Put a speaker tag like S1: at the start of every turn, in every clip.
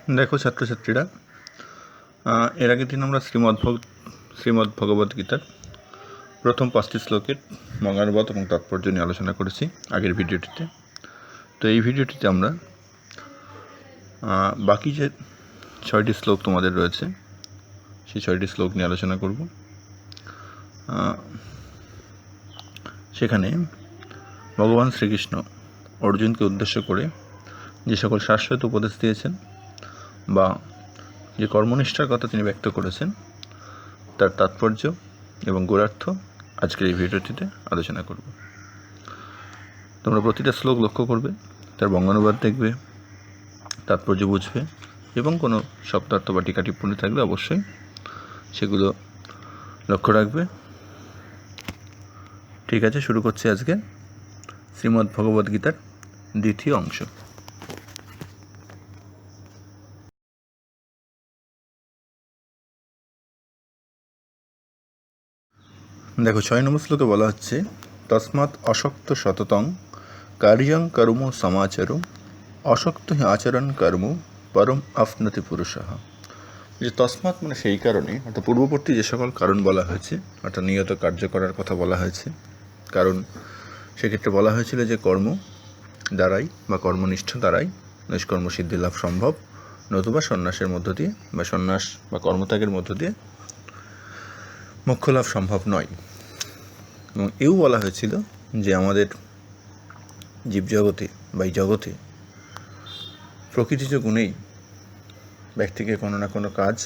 S1: দেখো ছাত্রছাত্রীরা, এর আগের দিন আমরা শ্রীমদ্ ভগবদ্গীতার প্রথম 5টি শ্লোকের মঙ্গানুবাদ এবং তাৎপর্য নিয়ে আলোচনা করেছি আগের ভিডিওটিতে। তো এই ভিডিওটিতে আমরা বাকি যে 6টি শ্লোক তোমাদের রয়েছে সেই 6টি শ্লোক নিয়ে আলোচনা করব। সেখানে ভগবান শ্রীকৃষ্ণ অর্জুনকে উদ্দেশ্য করে যে সকল শাশ্বত উপদেশ দিয়েছেন বা যে কর্মনিষ্ঠার কথা তিনি ব্যক্ত করেছেন তার তাৎপর্য এবং গোড়ার্থ আজকের এই ভিডিওটিতে আলোচনা করব। তোমরা প্রতিটা শ্লোক লক্ষ্য করবে, তার বঙ্গানুবাদ দেখবে, তাৎপর্য বুঝবে এবং কোনো শব্দার্থ বা টিকা টিপ্পণী থাকলে অবশ্যই সেগুলো লক্ষ্য রাখবে। ঠিক আছে, শুরু করছি আজকে শ্রীমদ্ ভগবদ্গীতার দ্বিতীয় অংশ। দেখো 6 নম্বর শ্লোকে বলা হচ্ছে, তস্মাৎ অশক্ত সততং কার্যং কর্ম সমাচরম অশক্ত হি আচরণ কর্ম পরম আফনতি পুরুষঃ। যে তস্মাৎ মানে সেই কারণে, অর্থাৎ পূর্ববর্তী যে সকল কারণ বলা হয়েছে, অর্থাৎ নিয়ত কার্য করার কথা বলা হয়েছে, কারণ সেক্ষেত্রে বলা হয়েছিল যে কর্ম দ্বারাই বা কর্মনিষ্ঠ দ্বারাই নিষ্কর্ম সিদ্ধি লাভ সম্ভব, নতুবা সন্ন্যাসের মধ্য দিয়ে বা সন্ন্যাস বা কর্মত্যাগের মধ্য দিয়ে মোক্ষ লাভ সম্ভব নয়। এবং এও বলা হয়েছিল যে আমাদের জীবজগতে বা এই জগতে প্রকৃতিজ গুণেই ব্যক্তিকে কোনো না কোনো কাজ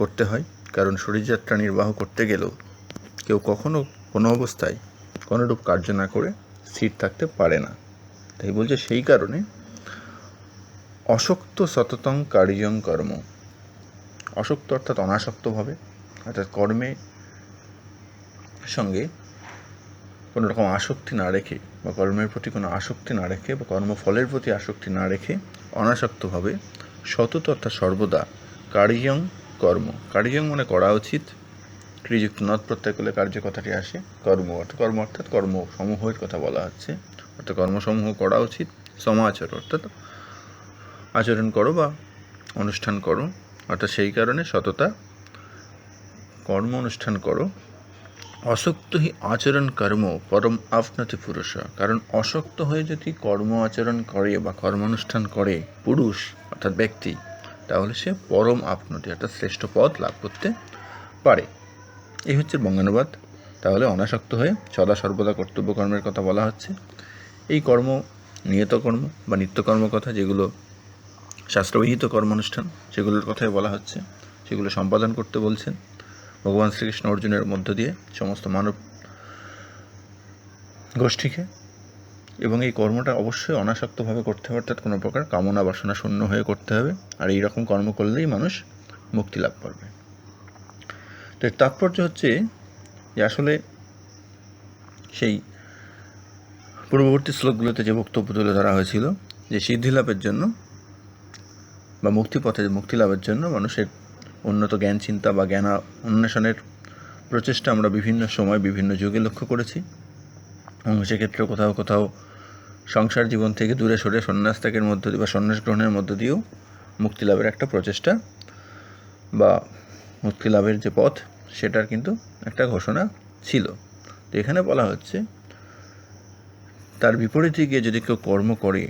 S1: করতে হয়, কারণ শরীরযাত্রা নির্বাহ করতে গেলেও কেউ কখনো কোনো অবস্থায় কোনোরূপ কার্য না করে স্থির থাকতে পারে না। তাই বলছে সেই কারণে অশক্ত সততং কার্যং কর্ম, অশক্ত অর্থাৎ অনাসক্তভাবে, অর্থাৎ কর্মের সঙ্গে কোনো রকম আসক্তি না রেখে বা কর্মের প্রতি কোনো আসক্তি না রেখে বা কর্মফলের প্রতি আসক্তি না রেখে অনাসক্তভাবে সতত অর্থাৎ সর্বদা কার্যং কর্ম, কার্যং মানে করা উচিত, ক্রিযুক্ত নদ প্রত্যয় করলে কার্য কথাটি আসে, কর্ম অর্থাৎ কর্মসমূহের কথা বলা হচ্ছে, অর্থাৎ কর্মসমূহ করা উচিত, সমাচর অর্থাৎ আচরণ করো বা অনুষ্ঠান করো, অর্থাৎ সেই কারণে সততা কর্ম অনুষ্ঠান করো। অশক্ত হি আচরণ কর্ম পরম আফনতি পুরুষ, কারণ অশক্ত হয়ে যদি কর্ম আচরণ করে বা কর্মানুষ্ঠান করে পুরুষ অর্থাৎ ব্যক্তি, তাহলে সে পরম আপনতি অর্থাৎ শ্রেষ্ঠ পদ লাভ করতে পারে। এই হচ্ছে বঙ্গানুবাদ। তাহলে অনাসক্ত হয়ে সদা সর্বদা কর্তব্য কর্মের কথা বলা হচ্ছে। এই কর্ম নিয়ত কর্ম বা নিত্যকর্ম কথা, যেগুলো শাস্ত্রবিহিত কর্মানুষ্ঠান, সেগুলোর কথাই বলা হচ্ছে, সেগুলো সম্পাদন করতে বলছেন ভগবান শ্রীকৃষ্ণ অর্জুনের মধ্য দিয়ে সমস্ত মানব গোষ্ঠীকে। এবং এই কর্মটা অবশ্যই অনাসক্তভাবে করতে হবে, অর্থাৎ কোনো প্রকার কামনা বাসনা শূন্য হয়ে করতে হবে। আর এই রকম কর্ম করলেই মানুষ মুক্তি লাভ করবে। তো এর তাৎপর্য হচ্ছে যে আসলে সেই পূর্ববর্তী শ্লোকগুলোতে যে বক্তব্য তুলে ধরা হয়েছিল যে সিদ্ধি লাভের জন্য বা মুক্তি লাভের জন্য মানুষের উন্নত জ্ঞান চিন্তা বা জ্ঞান অন্বেষণের প্রচেষ্টা আমরা বিভিন্ন সময় বিভিন্ন যুগে লক্ষ্য করেছি। এবং সেক্ষেত্রে কোথাও কোথাও সংসার জীবন থেকে দূরে সরে সন্ন্যাস ত্যাগের মধ্য দিয়ে বা সন্ন্যাস গ্রহণের মধ্য দিয়েও মুক্তি লাভের একটা প্রচেষ্টা বা মুক্তি লাভের যে পথ, সেটার কিন্তু একটা ঘোষণা ছিল। তো এখানে বলা হচ্ছে তার বিপরীতে গিয়ে যদি কেউ কর্ম করে,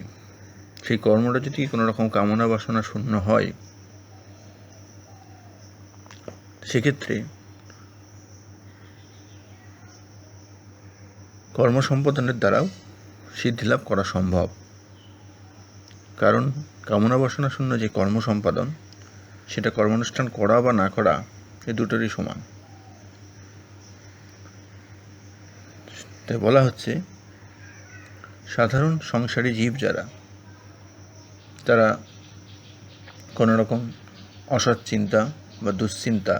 S1: সেই কর্মটা যদি কোনো রকম কামনা বাসনা শূন্য হয়, সেক্ষেত্রে কর্ম সম্পাদনের দ্বারাও সিদ্ধিলাভ করা সম্ভব। কারণ কামনা বাসনা শূন্য যে কর্ম সম্পাদন, সেটা কর্মানুষ্ঠান করা বা না করা এ দুটোরই সমান। তাই বলা হচ্ছে সাধারণ সংসারী জীব যারা, তারা কোনো রকম অসৎ চিন্তা বা দুশ্চিন্তা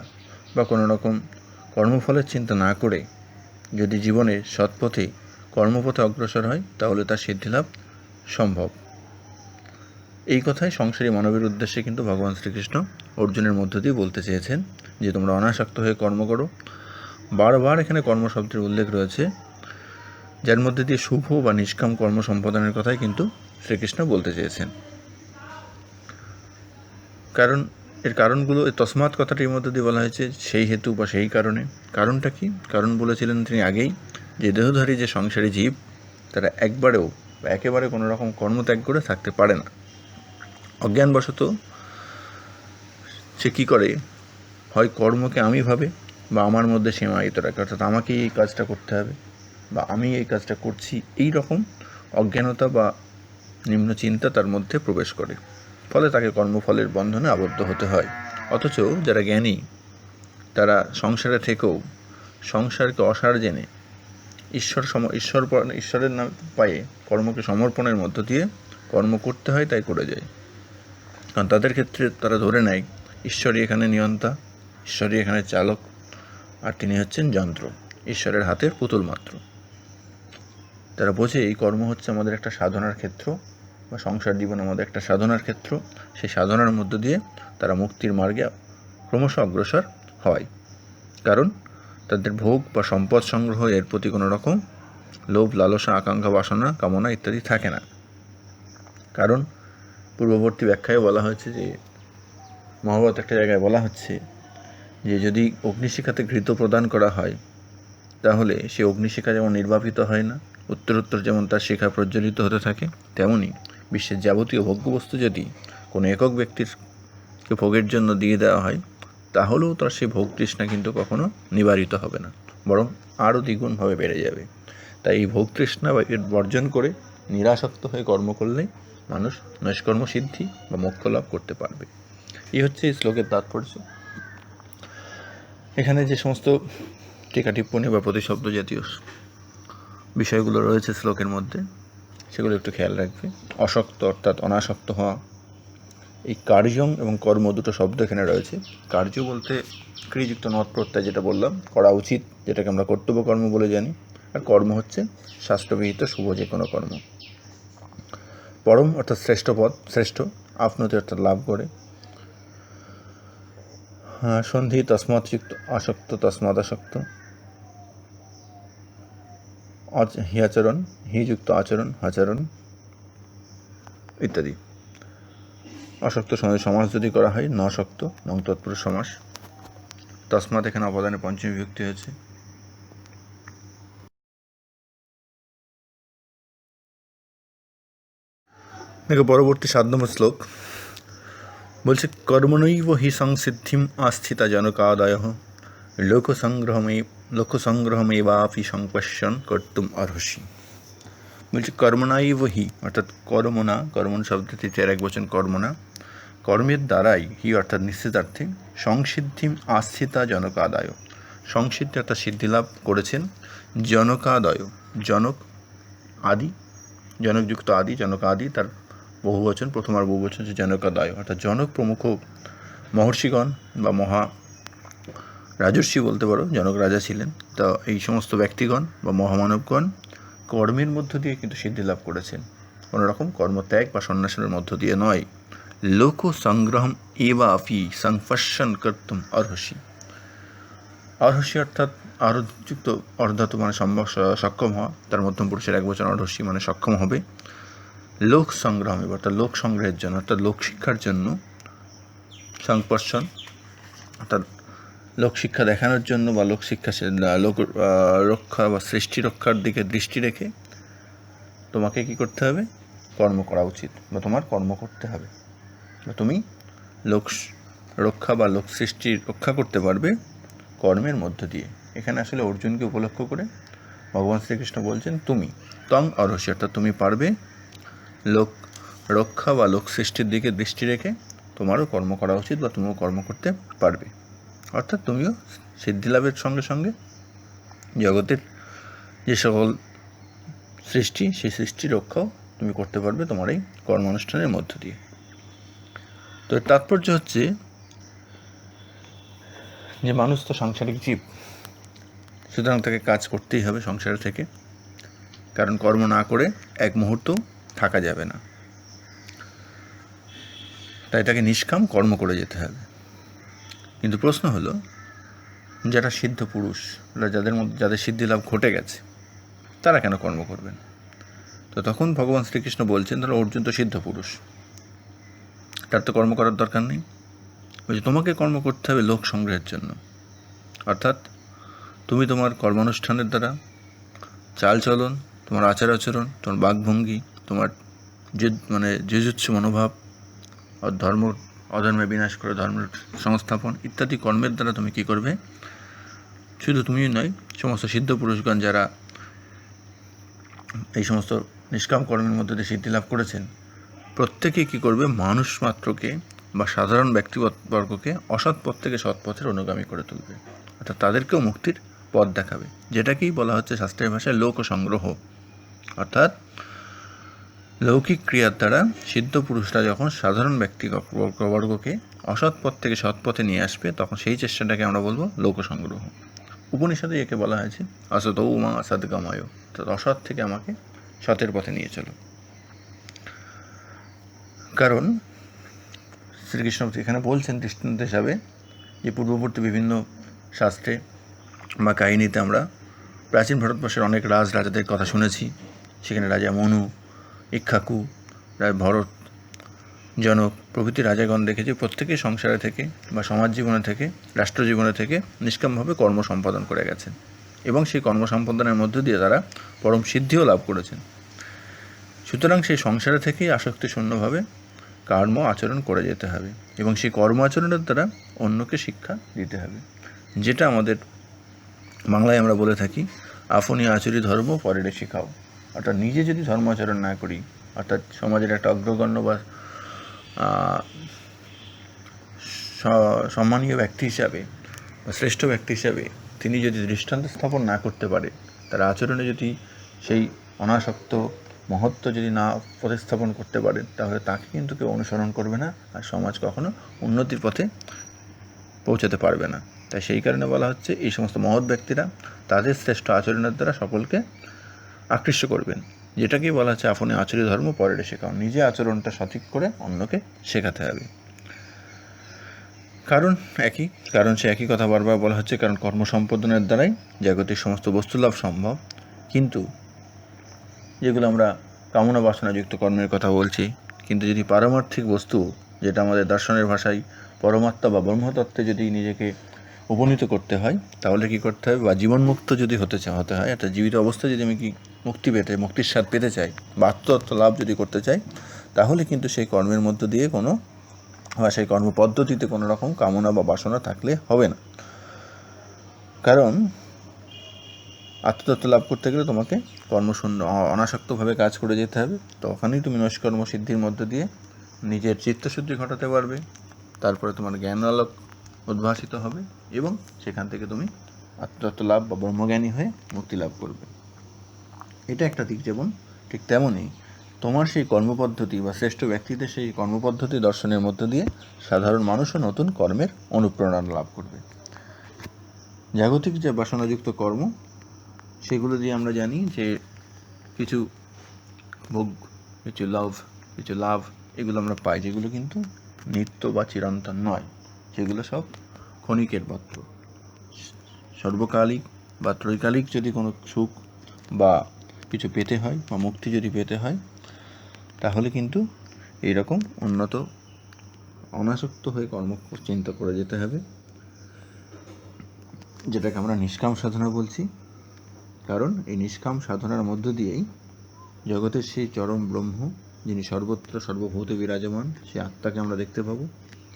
S1: বা কোনো রকম কর্মফলের চিন্তা না করে যদি জীবনের সৎপথে কর্মপথে অগ্রসর হয়, তাহলে তার সিদ্ধিলাভ সম্ভব। এই কথাই সংসারী মানবের উদ্দেশ্যে কিন্তু ভগবান শ্রীকৃষ্ণ অর্জুনের মধ্য দিয়ে বলতে চেয়েছেন যে তোমরা অনাসক্ত হয়ে কর্ম করো। বারবার এখানে কর্ম শব্দের উল্লেখ রয়েছে, যার মধ্যে দিয়ে শুভ বা নিষ্কাম কর্ম সম্পাদনের কথাই কিন্তু শ্রীকৃষ্ণ বলতে চেয়েছেন। কারণ এর কারণগুলো এই তসমাৎ কথাটির মধ্যে দিয়ে বলা হয়েছে সেই হেতু বা সেই কারণে। কারণটা কি? কারণ বলেছিলেন তিনি আগেই, যে দেহধারী যে সংসারী জীব তারা একবারেও বা একেবারে কোনো রকম কর্মত্যাগ করে থাকতে পারে না। অজ্ঞানবশত সে কী করে, হয় কর্মকে আমি ভাবে বা আমার মধ্যে সীমায়িত রাখে, অর্থাৎ আমাকেই এই কাজটা করতে হবে বা আমি এই কাজটা করছি, এই রকম অজ্ঞানতা বা নিম্ন চিন্তা তার মধ্যে প্রবেশ করে, ফলে তাকে কর্মফলের বন্ধনে আবদ্ধ হতে হয়। অথচ যারা জ্ঞানী তারা সংসারে থেকেও সংসারকে অসার জেনে ঈশ্বরের নাম পায়ে কর্মকে সমর্পণের মধ্য দিয়ে কর্ম করতে হয়, তাই করে যায়। কারণ তাদের ক্ষেত্রে তারা ধরে নেয় ঈশ্বরই এখানে নিয়ন্তা, ঈশ্বরই এখানে চালক, আর তিনি হচ্ছেন যন্ত্র, ঈশ্বরের হাতের পুতুল মাত্র। তারা বোঝে এই কর্ম হচ্ছে আমাদের একটা সাধনার ক্ষেত্র বা সংসার জীবন আমাদের একটা সাধনার ক্ষেত্র, সেই সাধনার মধ্য দিয়ে তারা মুক্তির মার্গে ক্রমশ অগ্রসর হয়। কারণ তাদের ভোগ বা সম্পদ সংগ্রহ এর প্রতি কোনো রকম লোভ, লালসা, আকাঙ্ক্ষা, বাসনা, কামনা ইত্যাদি থাকে না। কারণ পূর্ববর্তী ব্যাখ্যায় বলা হয়েছে যে, মহাভারত একটা জায়গায় বলা হচ্ছে যে যদি অগ্নিশিখাতে ঘৃত প্রদান করা হয় তাহলে সে অগ্নিশিখা যেমন নির্বাপিত হয় না, উত্তরোত্তর যেমন তার শিখা প্রজ্বলিত হতে থাকে, তেমনি বিশ্বের যাবতীয় ভোগ্যবস্তু যদি কোনো একক ব্যক্তিরকে ভোগের জন্য দিয়ে দেওয়া হয় তাহলেও তার সেই ভোগ তৃষ্ণা কিন্তু কখনো নিবারিত হবে না, বরং আরও দ্বিগুণভাবে বেড়ে যাবে। তাই এই ভোগ তৃষ্ণা বর্জন করে নিরাসক্ত হয়ে কর্ম করলেই মানুষ নৈষ্কর্ম সিদ্ধি বা মোক্ষ লাভ করতে পারবে। এই হচ্ছে এই শ্লোকের তাৎপর্য। এখানে যে সমস্ত টিকা টিপ্পণী বা প্রতিশব্দ জাতীয় বিষয়গুলো রয়েছে শ্লোকের মধ্যে, সেগুলো একটু খেয়াল রাখবে। অশক্ত অর্থাৎ অনাসক্ত হওয়া। এই কার্যং এবং কর্ম দুটো শব্দ এখানে রয়েছে। কার্য বলতে ক্রিয়াযুক্ত নৎ প্রত্যয়, যেটা বললাম করা উচিত, যেটাকে আমরা কর্তব্য কর্ম বলে জানি, আর কর্ম হচ্ছে শাস্ত্রবিহিত শুভ যে কোনো কর্ম। পরম অর্থাৎ শ্রেষ্ঠ পদ, শ্রেষ্ঠ, আপনতি অর্থাৎ লাভ করে। সন্ধি তস্মাৎযুক্ত, আসক্ত তস্মাৎ আসক্ত। হিয়াচরণ, হিযুক্ত আচরণ, আচরণ ইত্যাদি। অশক্ত সমাস যদি করা হয় ন শক্ত, নং তৎপুরুষ সমাস। তস্মাৎ এখানে অবদানে পঞ্চমী বিভক্তি হয়েছে। দেখো পরবর্তী 7 নম্বর শ্লোক বলছে, কর্মণৈব হি সংসিদ্ধিম আস্থিতা জনকাদয়ঃ লোকসংগ্রহমেবাপি সংপশ্যন কর্তুম অর্হসি। বলছে কর্মণৈব হি অর্থাৎ কর্মণা, কর্মণ শব্দ তৃতীয় একবচন কর্মণা, কর্মের দ্বারাই, হি অর্থাৎ নিশ্চিতার্থে, সংসিদ্ধিম আস্থিতা জনকাদয়, সংসিদ্ধি অর্থাৎ সিদ্ধিলাভ করেছেন জনকাদয়, জনক আদি, জনকযুক্ত আদি, জনক আদি, তার বহুবচন, প্রথমার বহুবচন হচ্ছে জনকাদয়, অর্থাৎ জনক প্রমুখ মহর্ষিগণ বা মহা রাজর্ষি বলতে পারো, জনক রাজা ছিলেন, তা এই সমস্ত ব্যক্তিগণ বা মহামানবগণ কর্মের মধ্য দিয়ে কিন্তু সিদ্ধি লাভ করেছেন, কোনো রকম কর্মত্যাগ বা সন্ন্যাসনের মধ্য দিয়ে নয়। লোক সংগ্রহম এবাপি সংপশ্যন কর্তুম অর্হসি। অর্হসি অর্থাৎ আরোযুক্ত অর্ধাতু মানে সক্ষম হওয়া, তার মধ্যম পুরুষের একবচন অর্হসি মানে সক্ষম হবে। লোক সংগ্রহম অর্থাৎ লোক সংগ্রহের জন্য, অর্থাৎ লোক শিক্ষার জন্য, সংপর্ষণ অর্থাৎ লোক শিক্ষা দেখানোর জন্য বা লোক শিক্ষা লোক রক্ষা বা সৃষ্টি রক্ষার দিকে দৃষ্টি রেখে তোমাকে কি করতে হবে, কর্ম করা উচিত বা তোমার কর্ম করতে হবে, বা তুমি লোক রক্ষা বা লোক সৃষ্টি রক্ষা করতে পারবে কর্মের মধ্য দিয়ে। এখানে আসলে অর্জুনকে উপলক্ষ করে ভগবান শ্রীকৃষ্ণ বলছেন তুমি তং অর্হসি, অর্থাৎ তুমি পারবে লোক রক্ষা বা লোক সৃষ্টির দিকে দৃষ্টি রেখে তোমারও কর্ম করা উচিত বা তুমিও কর্ম করতে পারবে, অর্থাৎ তুমিও সিদ্ধিলাভের সঙ্গে সঙ্গে জগতের যে সকল সৃষ্টি, সেই সৃষ্টি রক্ষাও তুমি করতে পারবে তোমার এই কর্মানুষ্ঠানের মধ্য দিয়ে। তো এর তাৎপর্য হচ্ছে যে মানুষ তো সাংসারিক জীব, সুতরাং তাকে কাজ করতেই হবে সংসার থেকে, কারণ কর্ম না করে এক মুহূর্ত থাকা যাবে না, তাই তাকে নিষ্কাম কর্ম করে যেতে হবে। কিন্তু প্রশ্ন হলো, যারা সিদ্ধ পুরুষ, যাদের সিদ্ধিলাভ ঘটে গেছে, তারা কেন কর্ম করবেন? তো তখন ভগবান শ্রীকৃষ্ণ বলছেন, তাহলে অর্জুন তো সিদ্ধ পুরুষ, তার তো কর্ম করার দরকার নেই, বলছে তোমাকে কর্ম করতে হবে লোক সংগ্রহের জন্য। অর্থাৎ তুমি তোমার কর্মানুষ্ঠানের দ্বারা, চালচলন, তোমার আচার আচরণ, তোমার বাকভঙ্গি, তোমার জুজুৎসু মনোভাব, ধর্ম অধর্মে বিনাশ করে ধর্মের সংস্থাপন ইত্যাদি কর্মের দ্বারা তুমি কী করবে, শুধু তুমিই নয়, সমস্ত সিদ্ধ পুরুষগণ যারা এই সমস্ত নিষ্কাম কর্মের মধ্যে দিয়ে সিদ্ধি লাভ করেছেন, প্রত্যেকেই কী করবে, মানুষ মাত্রকে বা সাধারণ ব্যক্তিবর্গকে অসৎ পথ থেকে সৎ পথের অনুগামী করে তুলবে। অর্থাৎ তাদেরকেও মুক্তির পথ দেখাবে, যেটাকেই বলা হচ্ছে শাস্ত্রের ভাষায় লোক সংগ্রহ। অর্থাৎ লৌকিক ক্রিয়ার দ্বারা সিদ্ধ পুরুষরা যখন সাধারণ ব্যক্তিবর্গকে অসৎ পথ থেকে সৎ পথে নিয়ে আসবে, তখন সেই চেষ্টাটাকে আমরা বলবো লোক সংগ্রহ। উপনিষদে একে বলা হয়েছে অসৎ মা অসৎগময়, অর্থাৎ অসৎ থেকে আমাকে সতের পথে নিয়ে চলো। কারণ শ্রীকৃষ্ণ এখানে বলছেন দৃষ্টান্ত হিসাবে যে পূর্ববর্তী বিভিন্ন শাস্ত্রে বা কাহিনীতে আমরা প্রাচীন ভারতবর্ষের অনেক রাজাদের কথা শুনেছি। সেখানে রাজা মনু, ইক্ষ্বাকু, ভরত, জনক প্রভৃতি রাজাগণ দেখেছি প্রত্যেকেই সংসারে থেকে বা সমাজ জীবনে থেকে, রাষ্ট্র জীবনে থেকে নিষ্কামভাবে কর্ম সম্পাদন করে গেছেন এবং সেই কর্ম সম্পাদনের মধ্য দিয়ে তারা পরম সিদ্ধিও লাভ করেছেন। সুতরাং সেই সংসারে থেকেই আসক্তি শূন্যভাবে কর্ম আচরণ করে যেতে হবে এবং সেই কর্ম আচরণের দ্বারা অন্যকে শিক্ষা দিতে হবে, যেটা আমাদের বাংলায় আমরা বলে থাকি আপনি আচরি ধর্ম পরেরে শেখাও। অর্থাৎ নিজে যদি ধর্ম আচরণ না করি, অর্থাৎ সমাজের একটা অগ্রগণ্য বা সম্মানীয় ব্যক্তি হিসাবে বা শ্রেষ্ঠ ব্যক্তি হিসাবে তিনি যদি দৃষ্টান্ত স্থাপন না করতে পারে, তার আচরণে যদি সেই অনাসক্ত মহত্ব যদি না প্রতিস্থাপন করতে পারেন, তাহলে তাকে কিন্তু কেউ অনুসরণ করবে না, আর সমাজ কখনো উন্নতির পথে পৌঁছাতে পারবে না। তাই সেই কারণে বলা হচ্ছে এই সমস্ত মহৎ ব্যক্তিরা তাদের শ্রেষ্ঠ আচরণের দ্বারা সকলকে আকৃষ্ট করবেন, যেটাকেই বলা হচ্ছে আপনি আচরি ধর্ম পরেরে শেখাও। নিজে আচরণটা সঠিক করে অন্যকে শেখাতে হবে। কারণ সে একই কথা বারবার বলা হচ্ছে, কারণ কর্ম সম্পাদনের দ্বারাই জাগতিক সমস্ত বস্তু লাভ সম্ভব। কিন্তু যেগুলো আমরা কামনা বাসনাযুক্ত কর্মের কথা বলছি, কিন্তু যদি পারমার্থিক বস্তু, যেটা আমাদের দর্শনের ভাষায় পরমাত্মা বা ব্রহ্মতত্ত্বে যদি নিজেকে উপনীত করতে হয়, তাহলে কি করতে হবে, বা জীবনমুক্ত যদি হতে হয়, একটা জীবিত অবস্থায় যদি আমি মুক্তির স্বাদ পেতে চাই বা আত্মতত্ত্ব লাভ যদি করতে চাই, তাহলে কিন্তু সেই কর্মের মধ্য দিয়ে সেই কর্মপদ্ধতিতে কোনো রকম কামনা বা বাসনা থাকলে হবে না। কারণ আত্মতত্ত্ব লাভ করতে গেলে তোমাকে কর্মশূন্য অনাসক্তভাবে কাজ করে যেতে হবে। তখনই তুমি নৈষ্কর্ম সিদ্ধির মধ্য দিয়ে নিজের চিত্তশুদ্ধি ঘটাতে পারবে, তারপরে তোমার জ্ঞান আলোক উদ্ভাসিত হবে এবং সেখান থেকে তুমি আত্মতত্ত্ব লাভ বা ব্রহ্মজ্ঞানী হয়ে মুক্তি লাভ করবে। এটা একটা দিক। যেমন ঠিক তেমনই তোমার সেই কর্মপদ্ধতি বা শ্রেষ্ঠ ব্যক্তিদের সেই কর্মপদ্ধতি দর্শনের মধ্য দিয়ে সাধারণ মানুষও নতুন কর্মের অনুপ্রেরণা লাভ করবে। জাগতিক যে বাসনাযুক্ত কর্ম, সেগুলো দিয়ে আমরা জানি যে কিছু ভোগ, কিছু লাভ এগুলো আমরা পাই, যেগুলো কিন্তু নিত্য বা চিরন্তন নয়, সেগুলো সব ক্ষণিকের মাত্র। সর্বকালিক বা ত্রৈকালিক যদি কোনো সুখ বা কিছু পেতে হয় বা মুক্তি যদি পেতে হয়, তাহলে কিন্তু এইরকম উন্নত অনাসক্ত হয়ে কর্ম চিন্তা করে যেতে হবে, যেটাকে আমরা নিষ্কাম সাধনা বলছি। কারণ এই নিষ্কাম সাধনার মধ্য দিয়েই জগতের সেই চরম ব্রহ্ম, যিনি সর্বত্র সর্বভূতে বিরাজমান, সেই আত্মাকে আমরা দেখতে পাবো।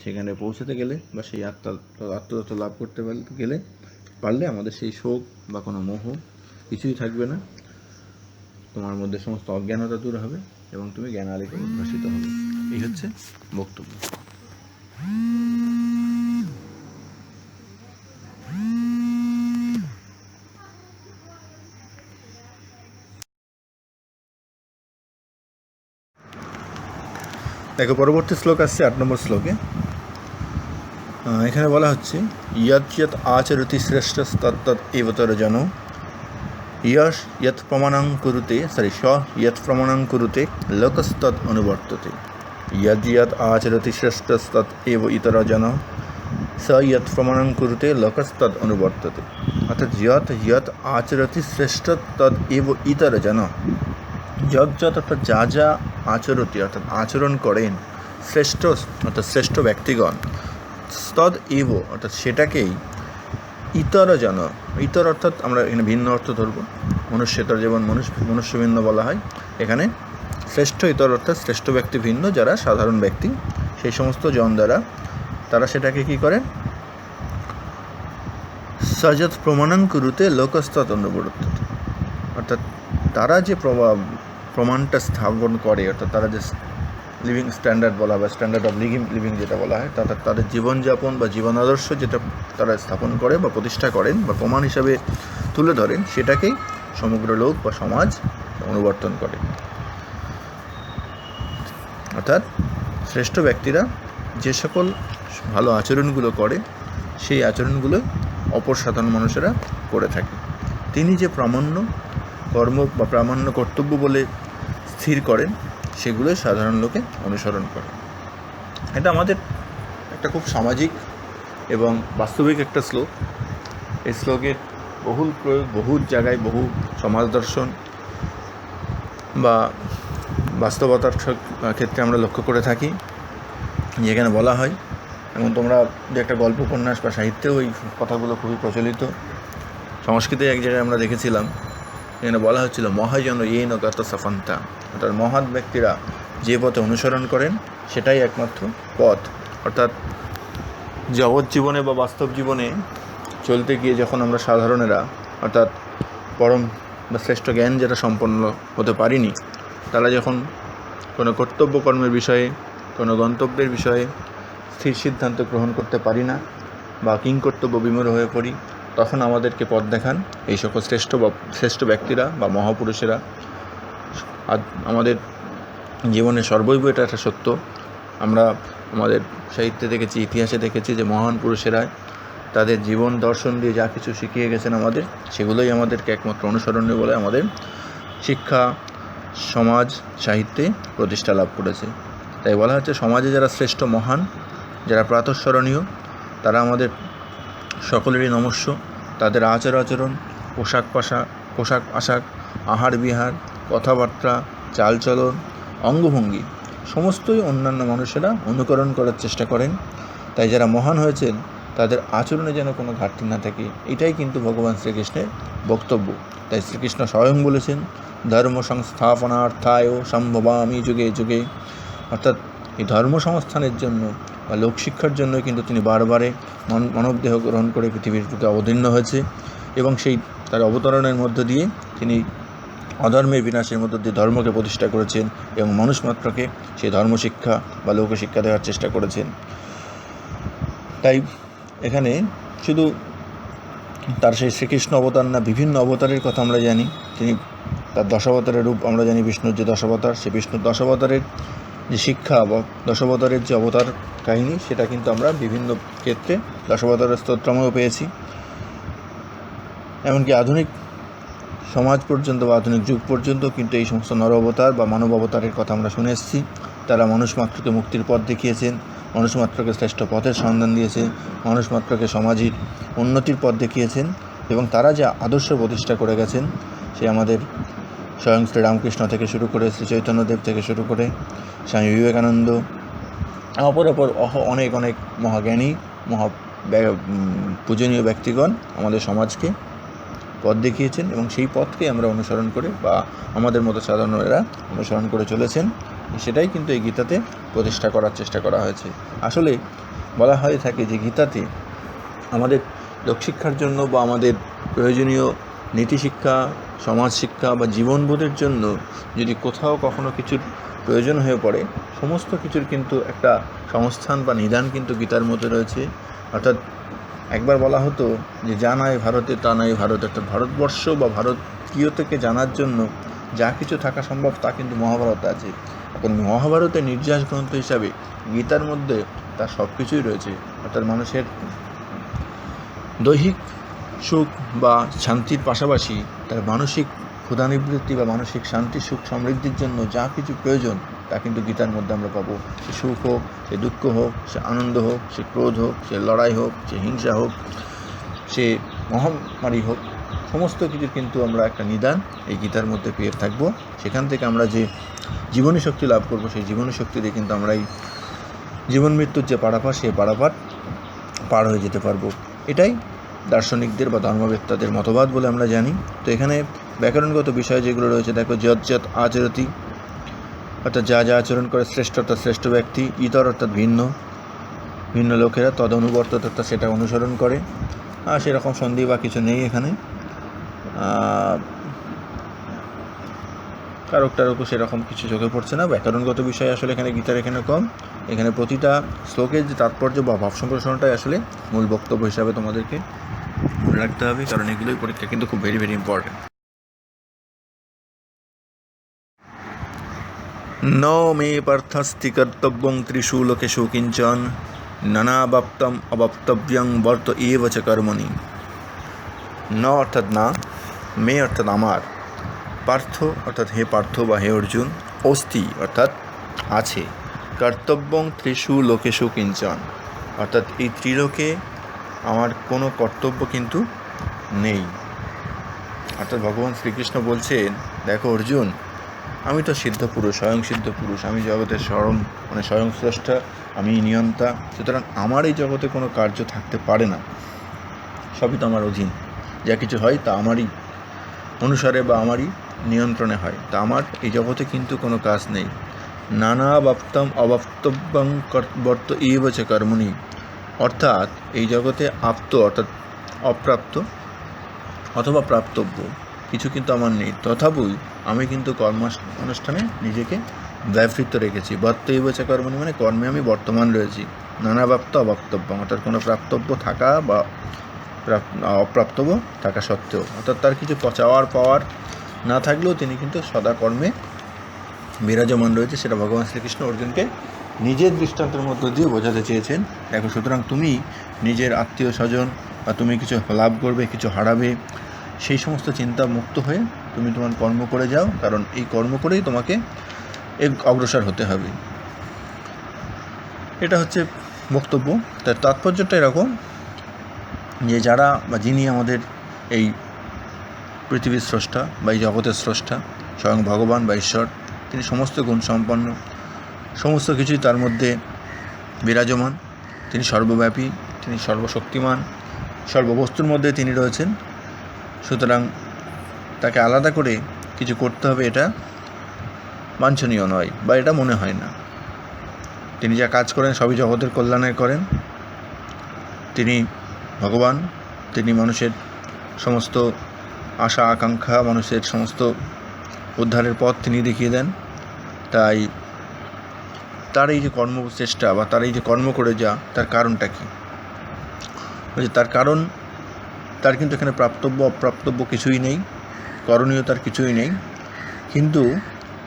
S1: সেখানে পৌঁছাতে গেলে বা সেই আত্মতত্ত্ব লাভ করতে পারলে আমাদের সেই শোক বা কোনো মোহ কিছুই থাকবে না। তোমার মধ্যে সমস্ত অজ্ঞানতা দূর হবে এবং তুমি জ্ঞান আলোকে উদ্ভাসিত হবে। এই হচ্ছে বক্তব্য। দেখো, পরবর্তী শ্লোক আসছে 8 নম্বর শ্লোকে। এখানে বলা হচ্ছে ইয়ৎ আচরতি শ্রেষ্ঠস্তত্তৎ এবতর জন ইয়ৎ প্রমাণং কুরুতে ইয়ৎ প্রমাণং কুরুতে লোকস্তৎ অনুবর্ততে। ইয়ৎ আচরতি শ্রেষ্ঠস্তৎ এব ইতর জন ইয়ৎ প্রমাণং কুরুতে লোকস্তৎ অনুবর্ততে। অর্থাৎ ইয়ৎ আচরতি শ্রেষ্ঠতৎ এব ইতর জন, যৎ অর্থাৎ যা আচরতি অর্থাৎ আচরণ করেন শ্রেষ্ঠ অর্থাৎ শ্রেষ্ঠ ব্যক্তিগণ, তদ এব অর্থাৎ সেটাকেই ইতর জন, ইতর অর্থাৎ আমরা এখানে ভিন্ন অর্থ ধরব। মনুষ্যেতর যেমন মনুষ্য ভিন্ন বলা হয়, এখানে শ্রেষ্ঠ ইতর অর্থাৎ শ্রেষ্ঠ ব্যক্তি ভিন্ন, যারা সাধারণ ব্যক্তি সেই সমস্ত জন দ্বারা তারা সেটাকে কী করেন, সযৎ প্রমাণং কুরুতে লোকস্তৎ অনুবর্ততে, অর্থাৎ তারা যে প্রমাণটা স্থাপন করে, অর্থাৎ তারা যে লিভিং স্ট্যান্ডার্ড বলা হয়, স্ট্যান্ডার্ড অফ লিভিং যেটা বলা হয়, তাদের জীবনযাপন বা জীবন আদর্শ যেটা তারা স্থাপন করে বা প্রতিষ্ঠা করেন বা প্রমাণ হিসাবে তুলে ধরেন, সেটাকেই সমগ্র লোক বা সমাজ অনুবর্তন করে। অর্থাৎ শ্রেষ্ঠ ব্যক্তিরা যে সকল ভালো আচরণগুলো করে, সেই আচরণগুলো অপর সাধারণ মানুষেরা করে থাকে। তিনি যে প্রামাণ্য কর্ম বা প্রামাণ্য কর্তব্য বলে স্থির করেন, সেগুলোই সাধারণ লোকে অনুসরণ করে। এটা আমাদের একটা খুব সামাজিক এবং বাস্তবিক একটা শ্লোক। এই শ্লোকের বহুল প্রয়োগ বহু জায়গায়, বহু সমাজ দর্শন বা বাস্তবতার ক্ষেত্রে আমরা লক্ষ্য করে থাকি। যেখানে বলা হয়, এবং তোমরা যে একটা গল্প উপন্যাস বা সাহিত্যেও এই কথাগুলো খুবই প্রচলিত। সংস্কৃতে এক জায়গায় আমরা দেখেছিলাম, এখানে বলা হচ্ছিল মহাজন এই নগত সাফান্তা, অর্থাৎ মহান ব্যক্তিরা যে পথে অনুসরণ করেন সেটাই একমাত্র পথ। অর্থাৎ জগৎ জীবনে বা বাস্তব জীবনে চলতে গিয়ে যখন আমরা সাধারণেরা, অর্থাৎ পরম বা শ্রেষ্ঠ জ্ঞান যারা সম্পন্ন হতে পারিনি, তারা যখন কোনো কর্তব্য কর্মের বিষয়ে, কোনো গন্তব্যের বিষয়ে স্থির সিদ্ধান্ত গ্রহণ করতে পারি না বা কিংকর্তব্য বিমূঢ় হয়ে পড়ি, তখন আমাদেরকে পথ দেখান এই সকল শ্রেষ্ঠ ব্যক্তিরা বা মহাপুরুষেরা। আমাদের জীবনে সর্বৈব এটা একটা সত্য। আমরা আমাদের সাহিত্যে দেখেছি, ইতিহাসে দেখেছি যে মহান পুরুষেরা তাদের জীবন দর্শন দিয়ে যা কিছু শিখিয়ে গেছেন আমাদের, সেগুলোই আমাদেরকে একমাত্র অনুসরণীয় বলে আমাদের শিক্ষা, সমাজ, সাহিত্যে প্রতিষ্ঠা লাভ করেছে। তাই বলা হচ্ছে সমাজে যারা শ্রেষ্ঠ মহান, যারা প্রাতঃস্মরণীয়, তারা আমাদের সকলেরই নমস্য। তাদের আচার আচরণ, পোশাক আশাক, আহার বিহার, কথাবার্তা, চালচলন, অঙ্গভঙ্গি সমস্তই অন্যান্য মানুষেরা অনুকরণ করার চেষ্টা করেন। তাই যারা মহান হয়েছেন তাদের আচরণে যেন কোনো ঘাটতি না থাকে, এটাই কিন্তু ভগবান শ্রীকৃষ্ণের বক্তব্য। তাই শ্রীকৃষ্ণ স্বয়ং বলেছেন, ধর্ম সংস্থাপনার্থায় সম্ভবামি যুগে যুগে, অর্থাৎ এই ধর্ম সংস্থানের জন্য বা লোকশিক্ষার জন্য কিন্তু তিনি বারবারে মানবদেহ গ্রহণ করে পৃথিবীর বুকে অবতীর্ণ হয়েছে, এবং সেই তার অবতরণের মধ্য দিয়ে তিনি অধর্মের বিনাশের মধ্য দিয়ে ধর্মকে প্রতিষ্ঠা করেছেন এবং মানুষ মাত্রকে সেই ধর্মশিক্ষা বা লোকশিক্ষা দেওয়ার চেষ্টা করেছেন। তাই এখানে শুধু তার সেই শ্রীকৃষ্ণ অবতার না, বিভিন্ন অবতারের কথা আমরা জানি। তিনি তার দশাবতারের রূপ আমরা জানি, বিষ্ণুর যে দশাবতার, সেই বিষ্ণুর দশাবতারের যে শিক্ষা বা দশাবতারের যে অবতার কাহিনী, সেটা কিন্তু আমরা বিভিন্ন ক্ষেত্রে দশাবতারের স্তোত্রমেও পেয়েছি। এমনকি আধুনিক সমাজ পর্যন্ত বা আধুনিক যুগ পর্যন্ত কিন্তু এই সমস্ত নর অবতার বা মানব অবতারের কথা আমরা শুনে এসেছি। তারা মানুষ মাত্রকে মুক্তির পথ দেখিয়েছেন, মানুষ মাত্রকে শ্রেষ্ঠ পথের সন্ধান দিয়েছে, মানুষ মাত্রকে সমাজের উন্নতির পথ দেখিয়েছেন, এবং তারা যে আদর্শ প্রতিষ্ঠা করে গেছেন, সে আমাদের স্বয়ং শ্রী রামকৃষ্ণ থেকে শুরু করে, শ্রী চৈতন্যদেব থেকে শুরু করে স্বামী বিবেকানন্দ, অপর অনেক অনেক মহাজ্ঞানী পূজনীয় ব্যক্তিগণ আমাদের সমাজকে পথ দেখিয়েছেন, এবং সেই পথকে আমরা অনুসরণ করে বা আমাদের মতো সাধারণেরা অনুসরণ করে চলেছেন। সেটাই কিন্তু এই গীতাতে প্রতিষ্ঠা করার চেষ্টা করা হয়েছে। আসলে বলা হয়ে থাকে যে গীতাতে আমাদের লোকশিক্ষার জন্য বা আমাদের প্রয়োজনীয় নীতিশিক্ষা, সমাজ শিক্ষা বা জীবনবোধের জন্য যদি কোথাও কখনো কিছুর প্রয়োজন হয়ে পড়ে, সমস্ত কিছুর কিন্তু একটা সংস্থান বা নিদান কিন্তু গীতার মধ্যে রয়েছে। অর্থাৎ একবার বলা হতো যে যা নাই ভারতে তা নাই ভারত, অর্থাৎ ভারতবর্ষ বা ভারতীয়তাকে জানার জন্য যা কিছু থাকা সম্ভব তা কিন্তু মহাভারতে আছে। এখন মহাভারতের নির্যাস গ্রন্থ হিসাবে গীতার মধ্যে তার সব কিছুই রয়েছে। অর্থাৎ মানুষের দৈহিক সুখ বা শান্তির পাশাপাশি তার মানসিক ক্ষুধানিবৃত্তি বা মানসিক শান্তি, সুখ, সমৃদ্ধির জন্য যা কিছু প্রয়োজন তা কিন্তু গীতার মধ্যে আমরা পাবো। সে সুখ হোক, সে দুঃখ হোক, সে আনন্দ হোক, সে ক্রোধ হোক, সে লড়াই হোক, সে হিংসা হোক, সে মহামারী হোক, সমস্ত কিছুর কিন্তু আমরা একটা নিদান এই গীতার মধ্যে পেয়ে থাকবো। সেখান থেকে আমরা যে জীবনী শক্তি লাভ করবো, সেই জীবনী শক্তি দিয়ে কিন্তু আমরা এই জীবন মৃত্যুর যে পারাপার, সেই পারাপার পার হয়ে যেতে পারবো। এটাই দার্শনিকদের বা ধর্মবেত্তাদের মতবাদ বলে আমরা জানি। তো এখানে ব্যাকরণগত বিষয় যেগুলো রয়েছে, দেখো যৎ আচরতি অর্থাৎ যা যা আচরণ করে শ্রেষ্ঠ অর্থাৎ শ্রেষ্ঠ ব্যক্তি, ইতর অর্থাৎ ভিন্ন ভিন্ন লোকেরা, তদনুবর্ত অর্থাৎ সেটা অনুসরণ করে। সেরকম সন্ধি বা কিছু নেই এখানে, কারক টারকও সেরকম কিছু চোখে পড়ছে না। ব্যাকরণগত বিষয় আসলে এখানে গীতার এখানে কম। এখানে প্রতিটা শ্লোকের যে তাৎপর্য বা ভাব সম্প্রসারণটাই আসলে মূল বক্তব্য হিসাবে তোমাদেরকে মনে রাখতে হবে, কারণ এগুলোই পরীক্ষা কিন্তু খুব ভেরি ভেরি ইম্পর্টেন্ট। ন মে পার্থস্তি কর্তব্যং ত্রিষু লোকেষু কিঞ্চন নানাবাপ্তম অবাপ্তব্যং বর্ত এব চ কর্মণি। ন অর্থাৎ না, মে অর্থাৎ আমার, পার্থ অর্থাৎ হে পার্থ বা হে অর্জুন, অস্তি অর্থাৎ আছে, কর্তব্যং ত্রিষু লোকেষু কিঞ্চন অর্থাৎ এই ত্রিলোকে আমার কোনো কর্তব্য কিন্তু নেই। অর্থাৎ ভগবান শ্রীকৃষ্ণ বলছেন, দেখো অর্জুন, আমি তো সিদ্ধ পুরুষ, স্বয়ং সিদ্ধ পুরুষ, আমি জগতের স্বয়ং স্রষ্টা, আমি নিয়ন্তা, সুতরাং আমার এই জগতে কোনো কার্য থাকতে পারে না, সবই তো আমার অধীন, যা কিছু হয় তা আমারই অনুসারে বা আমারই নিয়ন্ত্রণে হয়, তা আমার এই জগতে কিন্তু কোনো কাজ নেই। নানা বাপ্তম অবাপ্তব্যং বর্ত এব চ কর্মণি অর্থাৎ এই জগতে আপ্ত অর্থাৎ অপ্রাপ্ত অথবা প্রাপ্তব্য কিছু কিন্তু আমার নেই, তথাপি আমি কিন্তু কর্মানুষ্ঠানে নিজেকে ব্যাপৃত রেখেছি। বর্ত এব চ কর্মণি মানে কর্মে আমি বর্তমান রয়েছি। নানাবাপ্ত অবাপ্তব্য অর্থাৎ কোনো প্রাপ্তব্য থাকা বা অপ্রাপ্তব্য থাকা সত্ত্বেও, অর্থাৎ তার কিছু চাওয়ার পাওয়ার না থাকলেও তিনি কিন্তু সদা কর্মে বিরাজমান রয়েছে। সেটা ভগবান শ্রীকৃষ্ণ অর্জুনকে নিজের দৃষ্টান্তের মধ্য দিয়ে বোঝাতে চেয়েছেন। দেখো, সুতরাং তুমি নিজের আত্মীয় স্বজন বা তুমি কিছু লাভ করবে, কিছু হারাবে, সেই সমস্ত চিন্তা মুক্ত হয়ে তুমি তোমার কর্ম করে যাও, কারণ এই কর্ম করেই তোমাকে অগ্রসর হতে হবে। এটা হচ্ছে বক্তব্য। তার তাৎপর্যটা এরকম যে যারা বা যিনি আমাদের এই পৃথিবীর স্রষ্টা বা এই জগতের স্রষ্টা, স্বয়ং ভগবান বা ঈশ্বর, তিনি সমস্ত গুণ সম্পন্ন, সমস্ত কিছুই তার মধ্যে বিরাজমান, তিনি সর্বব্যাপী, তিনি সর্বশক্তিমান, সর্ববস্তুর মধ্যে তিনি রয়েছেন। সুতরাং তাকে আলাদা করে কিছু করতে হবে এটা বাঞ্ছনীয় নয় বা এটা মনে হয় না। তিনি যা কাজ করেন সবই জগতের কল্যাণে করেন। তিনি ভগবান, তিনি মানুষের সমস্ত আশা আকাঙ্ক্ষা, মানুষের সমস্ত উদ্ধারের পথ তিনি দেখিয়ে দেন। তাই তার এই যে কর্মচেষ্টা বা তার এই যে কর্ম করে যা, তার কারণটা কী? তার কারণ, তার কিন্তু এখানে প্রাপ্তব্য অপ্রাপ্তব্য কিছুই নেই, করণীয় তার কিছুই নেই, কিন্তু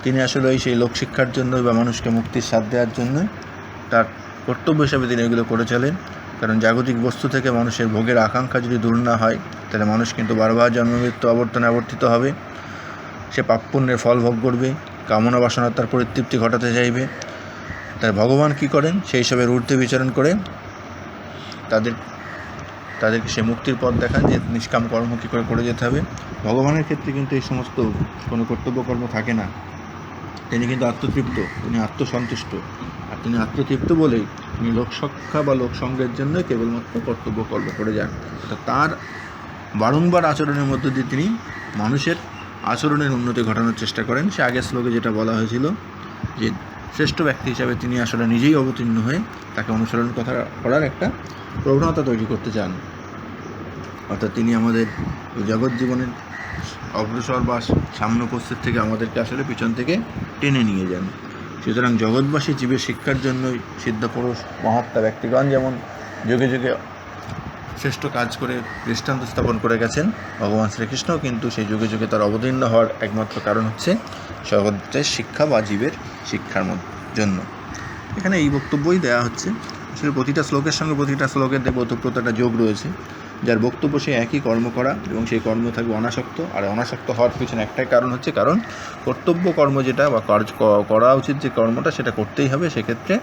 S1: তিনি আসলে সেই লোকশিক্ষার জন্য বা মানুষকে মুক্তির স্বাদ দেওয়ার জন্য তার কর্তব্য হিসাবে তিনি এগুলো করে চলেন। কারণ জাগতিক বস্তু থেকে মানুষের ভোগের আকাঙ্ক্ষা যদি দূর না হয়, তাহলে মানুষ কিন্তু বারবার জন্মমৃত্যু আবর্তনে আবর্তিত হবে। সে পাপ পুণ্যের ফল ভোগ করবে, কামনা বাসনা তার পরিতৃপ্তি ঘটাতে চাইবে। তাই ভগবান কী করেন? সেই হিসাবে ঊর্ধ্বে বিচরণ করে তাদেরকে সে মুক্তির পথ দেখান যে নিষ্কাম কর্ম কী করে যেতে হবে। ভগবানের ক্ষেত্রে কিন্তু এই সমস্ত কোনো কর্তব্য কর্ম থাকে না। তিনি কিন্তু আত্মতৃপ্ত, তিনি আত্মসন্তুষ্ট, আর তিনি আত্মতৃপ্ত বলেই তিনি লোকসখ্যা বা লোকসংগ্রের জন্য কেবলমাত্র কর্তব্য কর্ম করে যান। অর্থাৎ তার বারংবার আচরণের মধ্য দিয়ে তিনি মানুষের আচরণের উন্নতি ঘটানোর চেষ্টা করেন। সে আগের শ্লোকে যেটা বলা হয়েছিল যে শ্রেষ্ঠ ব্যক্তি হিসাবে তিনি আসলে নিজেই অবতীর্ণ হয়ে তাকে অনুসরণ করার একটা প্রবণতা তৈরি করতে চান। অর্থাৎ তিনি আমাদের জগৎ জীবনের অগ্রসর বা সামনে উপস্থিত থেকে আমাদেরকে আসলে পিছন থেকে টেনে নিয়ে যান। সুতরাং জগৎবাসী জীবের শিক্ষার জন্যই সিদ্ধপুরুষ মহাত্মা ব্যক্তিগণ যেমন যুগে যুগে শ্রেষ্ঠ কাজ করে দৃষ্টান্ত স্থাপন করে গেছেন, ভগবান শ্রীকৃষ্ণ কিন্তু সেই যুগে যুগে তার অবতীর্ণ হওয়ার একমাত্র কারণ হচ্ছে জগতের শিক্ষা বা জীবের শিক্ষার জন্য। এখানে এই বক্তব্যই দেওয়া হচ্ছে। আসলে প্রতিটা শ্লোকের সঙ্গে প্রতিটা শ্লোকের ওতপ্রোত একটা যোগ রয়েছে, যার বক্তব্য সেই একই কর্ম করা এবং সেই কর্ম থাকবে অনাসক্ত। আর অনাসক্ত হওয়ার পিছনে একটাই কারণ হচ্ছে, কারণ কর্তব্য কর্ম যেটা বা কাজ করা উচিত যে কর্মটা সেটা করতেই হবে। সেক্ষেত্রে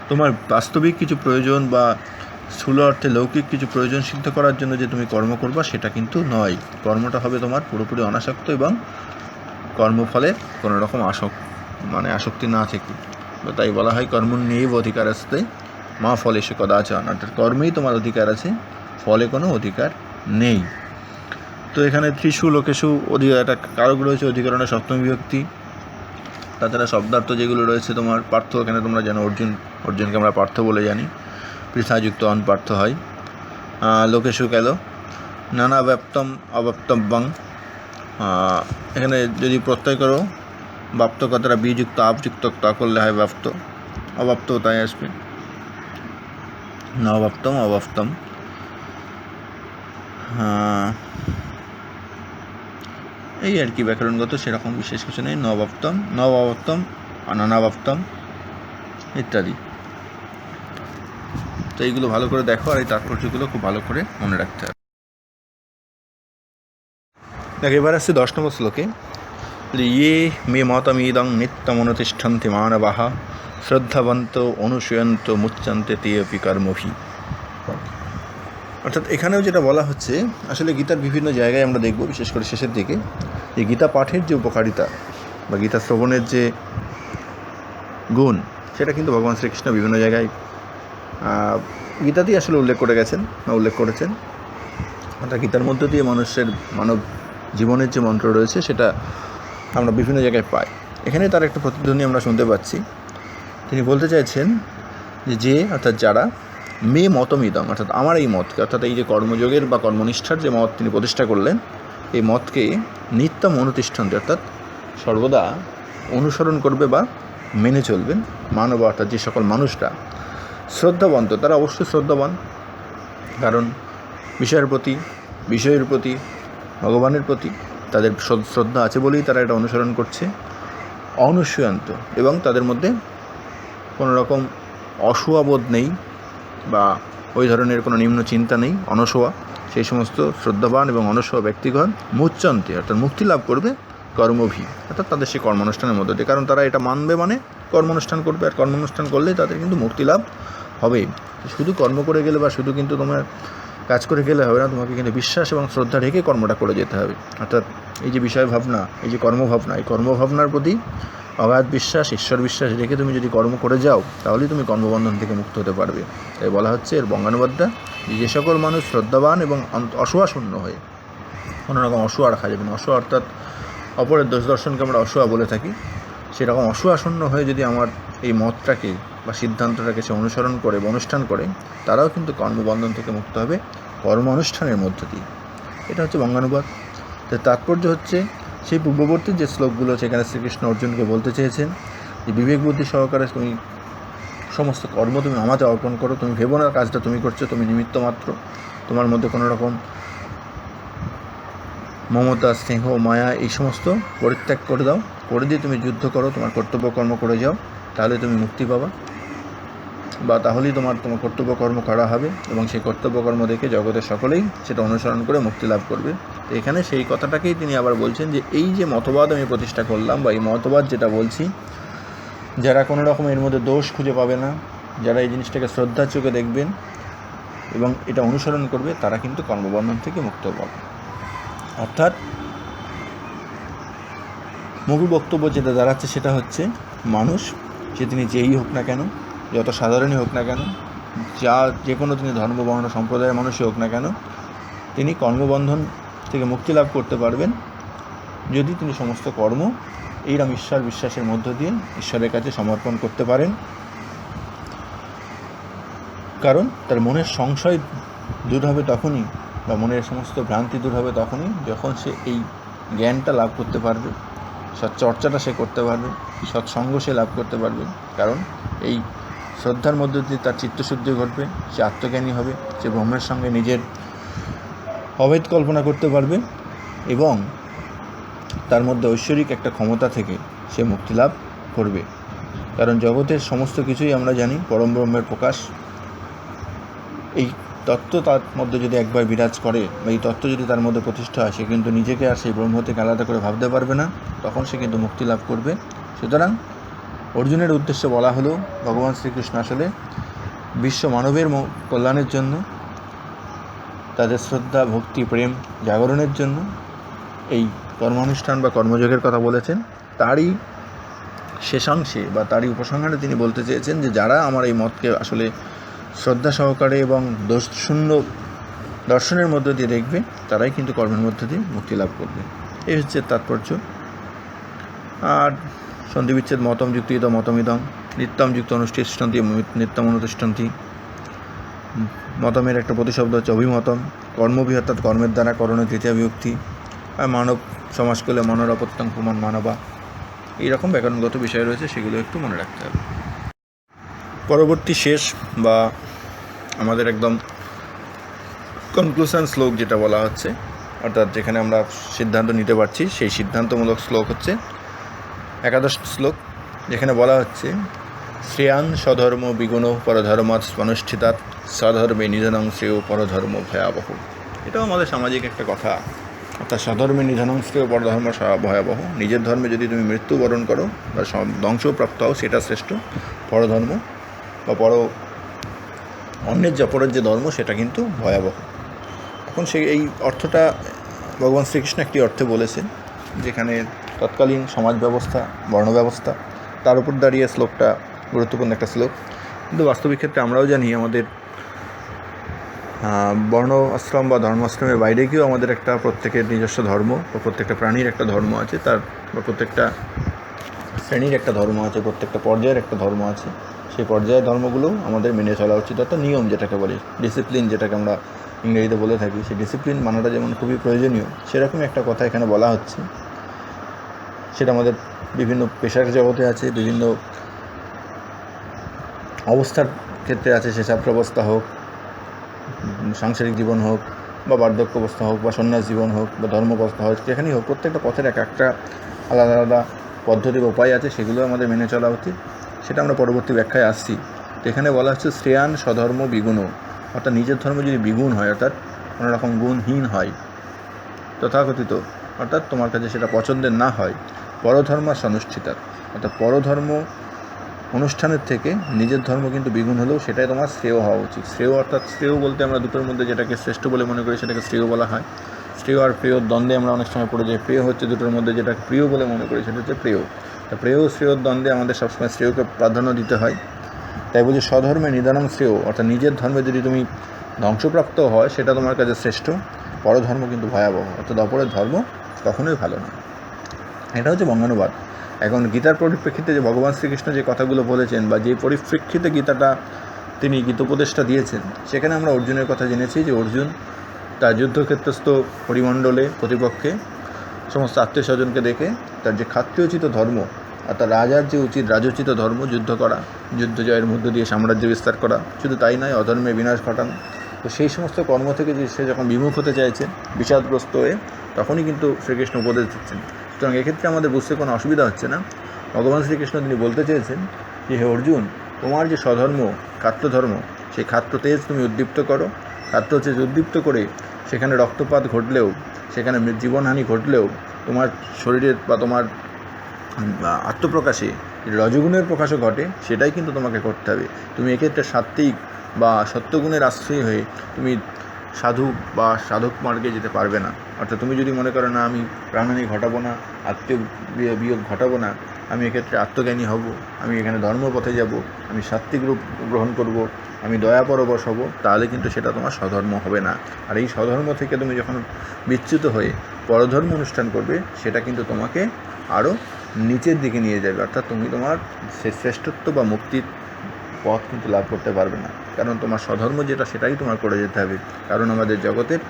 S1: তোমার বাস্তবিক কিছু প্রয়োজন বা স্থূল অর্থে লৌকিক কিছু প্রয়োজন সিদ্ধ করার জন্য যে তুমি কর্ম করবা সেটা কিন্তু নয়। কর্মটা হবে তোমার পুরোপুরি অনাসক্ত এবং কর্মফলে কোনো রকম আসক্তি না থেকে। তাই বলা হয় কর্মণ্যেব অধিকারস্তে মা ফলেষু কদাচন, অর্থাৎ কর্মেই তোমার অধিকার আছে, ফলে কোনো অধিকার নেই। তো এখানে ত্রিষু লোকেষু অধিকার একটা কারক রয়েছে, অধিকরণের সপ্তমী বিভক্তি। তাছাড়া শব্দার্থ যেগুলো রয়েছে তোমার পার্থ, এখানে তোমরা জানো অর্জুনকে আমরা পার্থ বলে জানি, পৃথাযুক্ত অন পার্থ হয়। লোকেষু গেল, নানা ব্যাপ্তম অব্যাপ্তব্যং, এখানে যদি প্রত্যয় করো বাপ্ত কথাটা বিযুক্ত আপযুক্ত তা করলে হয় ব্যাপ্ত, অব্যাপ্ত তাই আসবে, নব্যাপ্তম অব্যাপ্তম। এই আর কি ব্যাকরণগত সেরকম বিশেষ কিছু নেই। নবাপ্তম, নবাপ্তম, অনানাবাপ্তম ইত্যাদি। তো এইগুলো ভালো করে দেখো, আর এই তাৎপর্যগুলো খুব ভালো করে মনে রাখতে হবে। দেখ, এবার আসছে 10 নম্বর শ্লোকে, ইয়ে মে মতমিদং নিত্যমনুতিষ্ঠন্তি মানবাঃ শ্রদ্ধাবন্ত অনুসূয়ন্ত মুচ্যন্তে তে অপি কর্মভি। অর্থাৎ এখানেও যেটা বলা হচ্ছে, আসলে গীতার বিভিন্ন জায়গায় আমরা দেখব, বিশেষ করে শেষের দিকে, যে গীতা পাঠের যে উপকারিতা বা গীতা শ্রবণের যে গুণ, সেটা কিন্তু ভগবান শ্রীকৃষ্ণ বিভিন্ন জায়গায় গীতাতেই আসলে উল্লেখ করে গেছেন বা উল্লেখ করেছেন। অর্থাৎ গীতার মধ্য দিয়ে মানব জীবনের যে মন্ত্র রয়েছে সেটা আমরা বিভিন্ন জায়গায় পাই। এখানে তার একটা প্রতিধ্বনি আমরা শুনতে পাচ্ছি। তিনি বলতে চাইছেন যে অর্থাৎ যারা মে মতমিদং, অর্থাৎ আমার এই মতকে, অর্থাৎ এই যে কর্মযোগের বা কর্মনিষ্ঠার যে মত তিনি প্রতিষ্ঠা করলেন, এই মতকে নিত্যম অনুতিষ্ঠন্তে, অর্থাৎ সর্বদা অনুসরণ করবে বা মেনে চলবেন মানব, অর্থাৎ যে সকল মানুষরা শ্রদ্ধাবন্ত, তারা অবশ্যই শ্রদ্ধাবান, কারণ বিষয়ের প্রতি ভগবানের প্রতি তাদের শ্রদ্ধা আছে বলেই তারা এটা অনুসরণ করছে। অনুসূয়ন্ত, এবং তাদের মধ্যে কোনো রকম অসূয়াবোধ নেই বা ওই ধরনের কোনো নিম্ন চিন্তা নেই, অনসোয়া। সেই সমস্ত শ্রদ্ধাবান এবং অনসোয়া ব্যক্তিগণ মুচ্যন্তে, অর্থাৎ মুক্তি লাভ করবে কর্মভি, অর্থাৎ তাদের সেই কর্মানুষ্ঠানের মধ্যে দিয়ে, কারণ তারা এটা মানবে মানে কর্মানুষ্ঠান করবে, আর কর্মানুষ্ঠান করলেই তাদের কিন্তু মুক্তি লাভ হবে। শুধু কর্ম করে গেলে বা শুধু কিন্তু তোমার কাজ করে গেলে হবে না, তোমাকে কিন্তু বিশ্বাস এবং শ্রদ্ধা রেখে কর্মটা করে যেতে হবে। অর্থাৎ এই যে বিষয় ভাবনা, এই যে কর্মভাবনা, এই কর্মভাবনার প্রতি অগাধ বিশ্বাস, ঈশ্বর বিশ্বাস রেখে তুমি যদি কর্ম করে যাও, তাহলেই তুমি কর্মবন্ধন থেকে মুক্ত হতে পারবে। তাই বলা হচ্ছে এর বঙ্গানুবাদটা, যে সকল মানুষ শ্রদ্ধাবান এবং অসূয়াশূন্য হয়ে, কোনো রকম অসূয়া রাখা যাবে না, অসূয়া অর্থাৎ অপরের দোষ দর্শনকে আমরা অসূয়া বলে থাকি, সেরকম অসূয়াশূন্য হয়ে যদি আমার এই মতটাকে বা সিদ্ধান্তটাকে সে অনুসরণ করে বা অনুষ্ঠান করে, তারাও কিন্তু কর্মবন্ধন থেকে মুক্ত হবে কর্ম অনুষ্ঠানের মধ্য দিয়ে। এটা হচ্ছে বঙ্গানুবাদ। তার তাৎপর্য হচ্ছে সেই পূর্ববর্তী যে শ্লোকগুলো, সেখানে শ্রীকৃষ্ণ অর্জুনকে বলতে চেয়েছেন যে বিবেক বুদ্ধি সহকারে তুমি সমস্ত কর্ম তুমি আমাতে অর্পণ করো, তুমি ভেবো না কাজটা তুমি করছো, তুমি নিমিত্ত মাত্র, তোমার মধ্যে কোনো রকম মমতা, স্নেহ, মায়া এই সমস্ত পরিত্যাগ করে দাও, করে দিয়ে তুমি যুদ্ধ করো, তোমার কর্তব্য কর্ম করে যাও, তাহলে তুমি মুক্তি পাবা, বা তাহলেই তোমার কর্তব্য কর্ম করা হবে, এবং সেই কর্তব্য কর্ম দেখে জগতের সকলেই সেটা অনুসরণ করে মুক্তি লাভ করবে। তো এখানে সেই কথাটাকেই তিনি আবার বলছেন যে এই যে মতবাদ আমি প্রতিষ্ঠা করলাম, বা এই মতবাদ যেটা বলছি, যারা কোনো রকম এর মধ্যে দোষ খুঁজে পাবে না, যারা এই জিনিসটাকে শ্রদ্ধার চোখে দেখবেন এবং এটা অনুসরণ করবে, তারা কিন্তু কর্মবন্ধন থেকে মুক্ত পাবে। অর্থাৎ মূল বক্তব্য যেটা দাঁড়াচ্ছে সেটা হচ্ছে, মানুষ যে তিনি যেই হোক না কেন, যত সাধারণই হোক না কেন, যে কোনো তিনি ধর্ম বর্ণ সম্প্রদায়ের মানুষই হোক না কেন, তিনি কর্মবন্ধন থেকে মুক্তি লাভ করতে পারবেন যদি তিনি সমস্ত কর্ম এইরকম ঈশ্বর বিশ্বাসের মধ্য দিয়ে ঈশ্বরের কাছে সমর্পণ করতে পারেন। কারণ তার মনের সংশয় দূর হবে তখনই, বা মনের সমস্ত ভ্রান্তি দূর হবে তখনই, যখন সে এই জ্ঞানটা লাভ করতে পারবে, সৎচর্চাটা সে করতে পারবে, সৎসঙ্গ সে লাভ করতে পারবে। কারণ এই শ্রদ্ধার মধ্য দিয়ে তার চিত্তশুদ্ধি ঘটবে, সে আত্মজ্ঞানী হবে, সে ব্রহ্মের সঙ্গে নিজের অভেদ কল্পনা করতে পারবে, এবং তার মধ্যে ঐশ্বরিক একটা ক্ষমতা থেকে সে মুক্তি লাভ করবে। কারণ জগতের সমস্ত কিছুই আমরা জানি পরম ব্রহ্মের প্রকাশ। এই তত্ত্ব তার মধ্যে যদি একবার বিরাজ করে, বা এই তত্ত্ব যদি তার মধ্যে প্রতিষ্ঠা হয়, সে কিন্তু নিজেকে আর সেই ব্রহ্ম থেকে আলাদা করে ভাবতে পারবে না, তখন সে কিন্তু মুক্তি লাভ করবে। সুতরাং অর্জুনের উদ্দেশ্যে বলা হলো, ভগবান শ্রীকৃষ্ণ আসলে বিশ্ব মানবের কল্যাণের জন্য, তাদের শ্রদ্ধা, ভক্তি, প্রেম জাগরণের জন্য এই কর্মানুষ্ঠান বা কর্মযোগের কথা বলেছেন। তারই শেষাংশে বা তারই উপসংহারে তিনি বলতে চেয়েছেন যে যারা আমার এই মতকে আসলে শ্রদ্ধা সহকারে এবং দোষশূন্য দর্শনের মধ্য দিয়ে দেখবে, তারাই কিন্তু কর্মের মধ্য দিয়ে মুক্তি লাভ করবে। এই হচ্ছে তাৎপর্য। আর সন্ধি বিচ্ছেদ মতম যুক্তিত মতমিদং নিত্যম যুক্ত অনুষ্ঠিষ্ঠন্তি নিত্যম অনুতিষ্ঠন্তি। মতমের একটা প্রতিশব্দ হচ্ছে অভিমতম, কর্মভি অর্থাৎ কর্মের দ্বারা, করণের তৃতীয় বিভক্তি। আর মানব সমাজ করলে মনর অপত্যং পুমান মানবা, এইরকম ব্যাকরণগত বিষয় রয়েছে, সেগুলো একটু মনে রাখতে হবে। পরবর্তী শেষ বা আমাদের একদম কনক্লুশন শ্লোক যেটা বলা হচ্ছে, অর্থাৎ যেখানে আমরা সিদ্ধান্ত নিতে পারছি, সেই সিদ্ধান্তমূলক শ্লোক হচ্ছে 11 শ্লোক, যেখানে বলা হচ্ছে শ্রেয়ান স্বধর্ম বিগুণ পরধর্মাৎ অনুষ্ঠিতাৎ স্বধর্মে নিধনং শ্রেয় পরধর্ম ভয়াবহ। এটাও আমাদের সামাজিক একটা কথা, অর্থাৎ স্বধর্মে নিধনং শ্রেয় পরধর্ম ভয়াবহ। নিজের ধর্মে যদি তুমি মৃত্যুবরণ করো বা ধ্বংসপ্রাপ্ত হও, সেটা শ্রেষ্ঠ। পরধর্ম বা অন্যের অপরের যে ধর্ম, সেটা কিন্তু ভয়াবহ। এখন এই অর্থটা ভগবান শ্রীকৃষ্ণ একটি অর্থে বলেছেন, যেখানে তৎকালীন সমাজ ব্যবস্থা, বর্ণ ব্যবস্থা, তার উপর দাঁড়িয়ে শ্লোকটা গুরুত্বপূর্ণ একটা শ্লোক। কিন্তু বাস্তবিক ক্ষেত্রে আমরাও জানি আমাদের বর্ণ আশ্রম বা ধর্মাশ্রমের বাইরে গিয়েও আমাদের একটা প্রত্যেকের নিজস্ব ধর্ম বা প্রত্যেকটা প্রাণীর একটা ধর্ম আছে, তার বা প্রত্যেকটা শ্রেণীর একটা ধর্ম আছে, প্রত্যেকটা পর্যায়ের একটা ধর্ম আছে। সেই পর্যায়ের ধর্মগুলোও আমাদের মেনে চলা উচিত, অর্থাৎ নিয়ম যেটাকে বলি, ডিসিপ্লিন যেটাকে আমরা ইংরেজিতে বলে থাকি। সেই ডিসিপ্লিন মানাটা যেমন খুবই প্রয়োজনীয়, সেরকমই একটা কথা এখানে বলা হচ্ছে। সেটা আমাদের বিভিন্ন পেশার জগতে আছে, বিভিন্ন অবস্থার ক্ষেত্রে আছে, সে ছাত্রাবস্থা হোক, সাংসারিক জীবন হোক, বা বার্ধক্য অবস্থা হোক, বা সন্ন্যাস জীবন হোক, বা ধর্মবস্থা হোক, যেখানেই হোক, প্রত্যেকটা পথের একটা আলাদা আলাদা পদ্ধতি বা উপায় আছে, সেগুলো আমাদের মেনে চলা উচিত। সেটা আমরা পরবর্তী ব্যাখ্যায় আসছি। এখানে বলা হচ্ছে শ্রেয়ান স্বধর্ম বিগুণ, অর্থাৎ নিজের ধর্ম যদি বিগুণ হয়, অর্থাৎ কোনো রকম গুণহীন হয়, তথাকথিত, অর্থাৎ তোমার কাছে সেটা পছন্দের না হয়, পরধর্মাস অনুষ্ঠিতা, অর্থাৎ পরধর্ম অনুষ্ঠানের থেকে নিজের ধর্ম কিন্তু বিগুণ হলেও সেটাই তোমার শ্রেয় হওয়া উচিত। শ্রেয় অর্থাৎ শ্রেয় বলতে আমরা দুটোর মধ্যে যেটাকে শ্রেষ্ঠ বলে মনে করি সেটাকে শ্রেয় বলা হয়। শ্রেয় আর প্রিয় দ্বন্দ্বে আমরা অনেক সময় পড়ে যাই। প্রিয় হচ্ছে দুটোর মধ্যে যেটাকে প্রিয় বলে মনে করি সেটা হচ্ছে প্রিয়। তা প্রিয় শ্রেয়র দ্বন্দ্বে আমাদের সবসময় শ্রেয়কে প্রাধান্য দিতে হয়। তাই বলছি স্বধর্মে নিদানং শ্রেয়, অর্থাৎ নিজের ধর্মে যদি তুমি ধ্বংসপ্রাপ্ত হয়, সেটা তোমার কাছে শ্রেষ্ঠ। পরধর্ম কিন্তু ভয়াবহ, অর্থাৎ অপরের ধর্ম কখনোই ভালো না। এটা হচ্ছে বঙ্গানুবাদ। এখন গীতার পরিপ্রেক্ষিতে যে ভগবান শ্রীকৃষ্ণ যে কথাগুলো বলেছেন, বা যে পরিপ্রেক্ষিতে গীতাটা তিনি গীতোপদেশটা দিয়েছেন, সেখানে আমরা অর্জুনের কথা জেনেছি যে অর্জুন তার যুদ্ধক্ষেত্রস্থ পরিমণ্ডলে প্রতিপক্ষে সমস্ত আত্মীয় স্বজনকে দেখে তার যে ক্ষত্রিয়োচিত ধর্ম, অর্থাৎ রাজার যে উচিত রাজোচিত ধর্ম, যুদ্ধ করা, যুদ্ধ জয়ের মধ্য দিয়ে সাম্রাজ্য বিস্তার করা, শুধু তাই নয়, অধর্মে বিনাশ ঘটানো, তো সেই সমস্ত কর্ম থেকে যে সে যখন বিমুখ হতে চাইছে বিষাদগ্রস্ত হয়ে, তখনই কিন্তু শ্রীকৃষ্ণ উপদেশ দিচ্ছেন। সুতরাং এক্ষেত্রে আমাদের বুঝতে কোনো অসুবিধা হচ্ছে না। ভগবান শ্রীকৃষ্ণ তিনি বলতে চেয়েছেন যে হে অর্জুন, তোমার যে স্বধর্ম ক্ষাত্রধর্ম, সেই ক্ষাত্র তেজ তুমি উদ্দীপ্ত করো। ক্ষাত্র তেজ উদ্দীপ্ত করে সেখানে রক্তপাত ঘটলেও, সেখানে জীবনহানি ঘটলেও, তোমার শরীরের বা তোমার আত্মপ্রকাশে রজগুণের প্রকাশও ঘটে, সেটাই কিন্তু তোমাকে করতে হবে। তুমি এক্ষেত্রে সাত্ত্বিক বা সত্যগুণের আশ্রয়ী হয়ে তুমি সাধু বা সাধক মার্গে যেতে পারবে না। অর্থাৎ তুমি যদি মনে করো না আমি প্রাণহানি ঘটাবো না, আত্মীয় বিয়োগ ঘটাবো না, আমি এক্ষেত্রে আত্মজ্ঞানী হব, আমি এখানে ধর্মপথে যাব, আমি সাত্ত্বিক রূপ গ্রহণ করব, আমি দয়াপরবশ হব, তাহলে কিন্তু সেটা তোমার স্বধর্ম হবে না। আর এই স্বধর্ম থেকে তুমি যখন বিচ্যুত হয়ে পরধর্ম অনুষ্ঠান করবে, সেটা কিন্তু তোমাকে আরও নিচের দিকে নিয়ে যাবে। অর্থাৎ তুমি তোমার শ্রেষ্ঠত্ব বা মুক্তির পথ কিন্তু লাভ করতে পারবে না, কারণ তোমার স্বধর্ম যেটা সেটাই তোমার করে যেতে হবে। কারণ আমাদের জগতের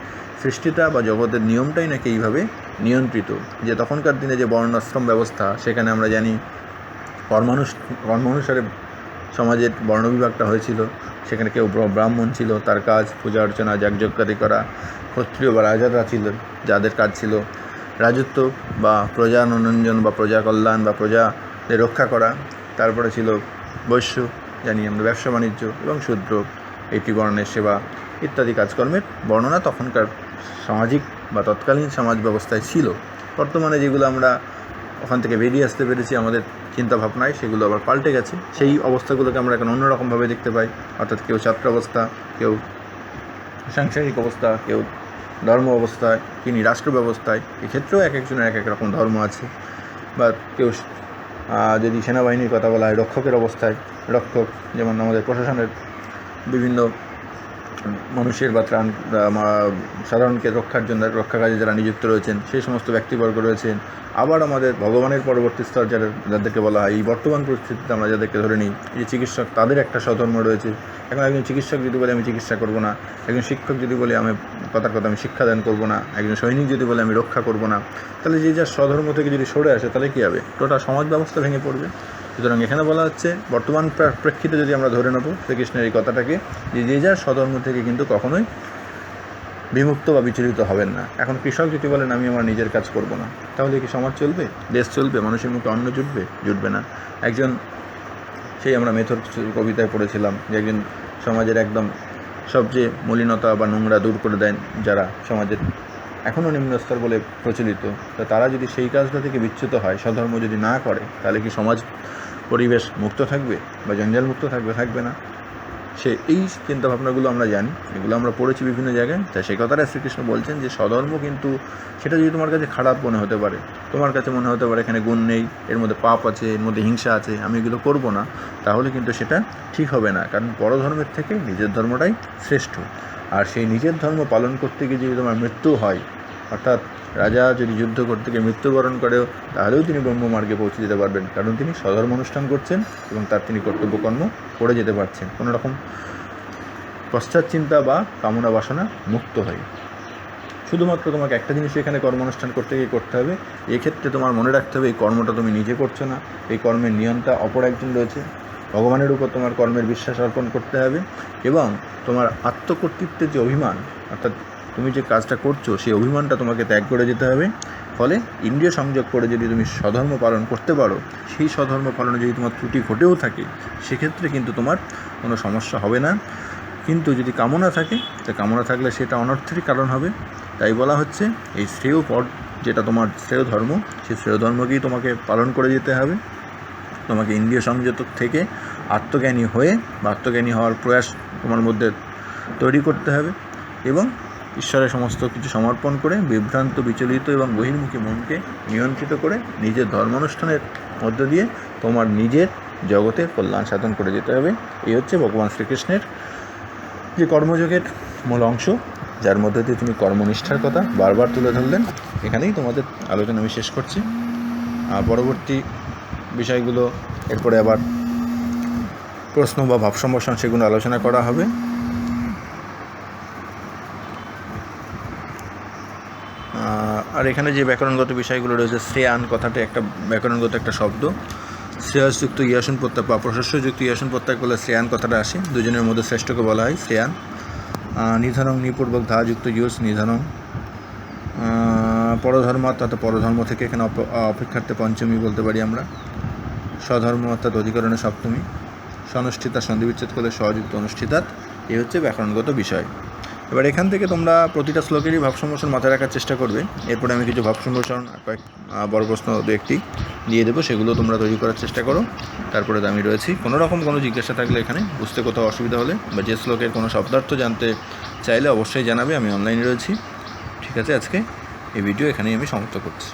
S1: সৃষ্টিটা বা জগতের নিয়মটাই নাকি এইভাবে নিয়ন্ত্রিত, যে তখনকার দিনে যে বর্ণাশ্রম ব্যবস্থা, সেখানে আমরা জানি কর্ম অনুসারে সমাজের বর্ণবিভাগটা হয়েছিল। সেখানে কেউ ব্রাহ্মণ ছিল, তার কাজ পূজা অর্চনা যাগযজ্ঞাদি করা। ক্ষত্রিয় বা রাজারা ছিলেন, যাদের কাজ ছিল রাজত্ব বা প্রজানন্দন বা প্রজা কল্যাণ বা প্রজাদের রক্ষা করা। তারপরে ছিল বৈশ্য, জানি আমরা ব্যবসা বাণিজ্য, এবং শূদ্র, এইটি বর্ণের সেবা ইত্যাদি কাজকর্মের বর্ণনা তখনকার সামাজিক বা তৎকালীন সমাজ ব্যবস্থায় ছিল। বর্তমানে যেগুলো আমরা ওখান থেকে বেরিয়ে আসতে পেরেছি আমাদের চিন্তাভাবনায়, সেগুলো আবার পাল্টে গেছে। সেই অবস্থাগুলোকে আমরা এখন অন্যরকমভাবে দেখতে পাই। অর্থাৎ কেউ ছাত্রাবস্থা, কেউ সাংসারিক অবস্থা, কেউ ধর্ম অবস্থায়, তিনি রাষ্ট্র ব্যবস্থায়। এক্ষেত্রেও এক একজনের এক এক রকম ধর্ম আছে। বা কেউ যদি সেনাবাহিনীর কথা বলা হয়, রক্ষকের অবস্থায়, রক্ষক, যেমন আমাদের প্রশাসনের বিভিন্ন মানুষের বা সাধারণকে রক্ষার জন্য রক্ষা কাজে যারা নিযুক্ত রয়েছেন সেই সমস্ত ব্যক্তিবর্গ রয়েছেন। আবার আমাদের ভগবানের পরবর্তী স্তর যাদেরকে বলা হয়, এই বর্তমান পরিস্থিতিতে আমরা যাদেরকে ধরে নিই, এই যে চিকিৎসক, তাদের একটা স্বধর্ম রয়েছে। এখন একজন চিকিৎসক যদি বলে আমি চিকিৎসা করব না, একজন শিক্ষক যদি বলে আমি কথার কথা আমি শিক্ষাদান করব না, একজন সৈনিক যদি বলে আমি রক্ষা করব না, তাহলে যে যার স্বধর্ম থেকে যদি সরে আসে তাহলে কী হবে? টোটাল সমাজ ব্যবস্থা ভেঙে পড়বে। সুতরাং এখানে বলা হচ্ছে বর্তমান প্রেক্ষিতে যদি আমরা ধরে নেব শ্রীকৃষ্ণের এই কথাটাকে, যে যার স্বধর্ম থেকে কিন্তু কখনোই বিমুক্ত বা বিচলিত হবেন না। এখন কৃষক যদি বলেন আমি আমার নিজের কাজ করব না, তাহলে কি সমাজ চলবে? দেশ চলবে? মানুষের মুখে অন্ন জুটবে না। একজন, সেই আমরা মেথর কবিতায় পড়েছিলাম যে একজন সমাজের একদম সবচেয়ে মলিনতা বা নোংরা দূর করে দেন যারা সমাজের এখনও নিম্নস্তর বলে প্রচলিত, তো তারা যদি সেই কাজটা থেকে বিচ্যুত হয়, স্বধর্ম যদি না করে, তাহলে কি সমাজ পরিবেশ মুক্ত থাকবে বা জঞ্জাল মুক্ত থাকবে না। এই চিন্তাভাবনাগুলো আমরা জানি, এগুলো আমরা পড়েছি বিভিন্ন জায়গায়। তাই সেই কথাটা শ্রীকৃষ্ণ বলছেন যে স্বধর্ম কিন্তু, সেটা যদি তোমার কাছে খারাপ মনে হতে পারে, তোমার কাছে মনে হতে পারে এখানে গুণ নেই, এর মধ্যে পাপ আছে, এর মধ্যে হিংসা আছে, আমি এগুলো করব না, তাহলে কিন্তু সেটা ঠিক হবে না। কারণ পরধর্মের থেকে নিজের ধর্মটাই শ্রেষ্ঠ। আর সেই নিজের ধর্ম পালন করতে গিয়ে যদি তোমার মৃত্যু হয়, অর্থাৎ রাজা যদি যুদ্ধ করতে গিয়ে মৃত্যুবরণ করেও, তাহলেও তিনি ব্রহ্মমার্গে পৌঁছে যেতে পারবেন, কারণ তিনি স্বধর্ম অনুষ্ঠান করছেন এবং তার তিনি কর্তব্যকর্ম করে যেতে পারছেন কোনো রকম পশ্চাৎ চিন্তা বা কামনা বাসনা মুক্ত হয়। শুধুমাত্র তোমাকে একটা জিনিস এখানে কর্মানুষ্ঠান করতে গিয়ে করতে হবে, এক্ষেত্রে তোমার মনে রাখতে হবে এই কর্মটা তুমি নিজে করছো না, এই কর্মের নিয়ন্তা অপর একজন রয়েছে। ভগবানের উপর তোমার কর্মের বিশ্বাস অর্পণ করতে হবে এবং তোমার আত্মকর্তৃত্বের যে অভিমান, অর্থাৎ তুমি যে কাজটা করছো সেই অভিমানটা তোমাকে ত্যাগ করে যেতে হবে। ফলে ইন্দ্রিয় সংযোগ করে যদি তুমি স্বধর্ম পালন করতে পারো, সেই স্বধর্ম পালনে যদি তোমার ত্রুটি ঘটেও থাকে, সেক্ষেত্রে কিন্তু তোমার কোনো সমস্যা হবে না। কিন্তু যদি কামনা থাকে, তো কামনা থাকলে সেটা অনর্থেরই কারণ হবে। তাই বলা হচ্ছে এই শ্রেয় পদ যেটা তোমার শ্রেয় ধর্ম, সেই শ্রেয় ধর্মকেই তোমাকে পালন করে যেতে হবে। তোমাকে ইন্দ্রিয় সংযত থেকে আত্মজ্ঞানী হয়ে বা আত্মজ্ঞানী হওয়ার প্রয়াস তোমার মধ্যে তৈরি করতে হবে এবং ঈশ্বরের সমস্ত কিছু সমর্পণ করে বিভ্রান্ত, বিচলিত এবং বহির্মুখী মনকে নিয়ন্ত্রিত করে নিজের ধর্মানুষ্ঠানের মধ্য দিয়ে তোমার নিজের জগতে কল্যাণ সাধন করে যেতে হবে। এই হচ্ছে ভগবান শ্রীকৃষ্ণের যে কর্মযোগের মূল অংশ, যার মধ্যে দিয়ে তিনি কর্মনিষ্ঠার কথা বারবার তুলে ধরলেন। এখানেই তোমাদের আলোচনা আমি শেষ করছি। পরবর্তী বিষয়গুলো এরপরে আবার প্রশ্ন বা ভাব সম্ভাষণ সেগুলো আলোচনা করা হবে। আর এখানে যে ব্যাকরণগত বিষয়গুলো রয়েছে, শ্রেয়ান কথাটা একটা ব্যাকরণগত একটা শব্দ। শ্রেয়সযুক্ত ইয়াসন প্রত্যয় বা প্রশস্যযুক্ত ইয়াসন প্রত্যয় করলে শ্রেয়ান কথাটা আসে। দুজনের মধ্যে শ্রেষ্ঠকে বলা হয় শ্রেয়ান। নিধনং নিপূর্বক ধাযুক্ত ইউস নিধনং। পরধর্ম অর্থাৎ পরধর্ম থেকে এখানে অপেক্ষার্থে পঞ্চমী বলতে পারি আমরা। স্বধর্ম অর্থাৎ অধিকরণে সপ্তমী। সনুষ্ঠিতা সন্ধিবিচ্ছেদ করলে সহযুক্ত অনুষ্ঠিতাৎ। এই হচ্ছে ব্যাকরণগত বিষয়। এবার এখান থেকে তোমরা প্রতিটা শ্লোকেরই ভাব সম্ভাষণ মাথায় রাখার চেষ্টা করবে। এরপরে আমি কিছু ভাব সম্ভাষণ কয়েক বড় প্রশ্ন একটি দিয়ে দেবো, সেগুলো তোমরা তৈরি করার চেষ্টা করো। তারপরে আমি রয়েছি। কোনো রকম কোনো জিজ্ঞাসা থাকলে এখানে বুঝতে কোথাও অসুবিধা হলে বা যে শ্লোকের কোনো শব্দার্থ জানতে চাইলে অবশ্যই জানাবে, আমি অনলাইনে রয়েছি। ঠিক আছে, আজকে এই ভিডিও এখানেই আমি সমাপ্ত করছি।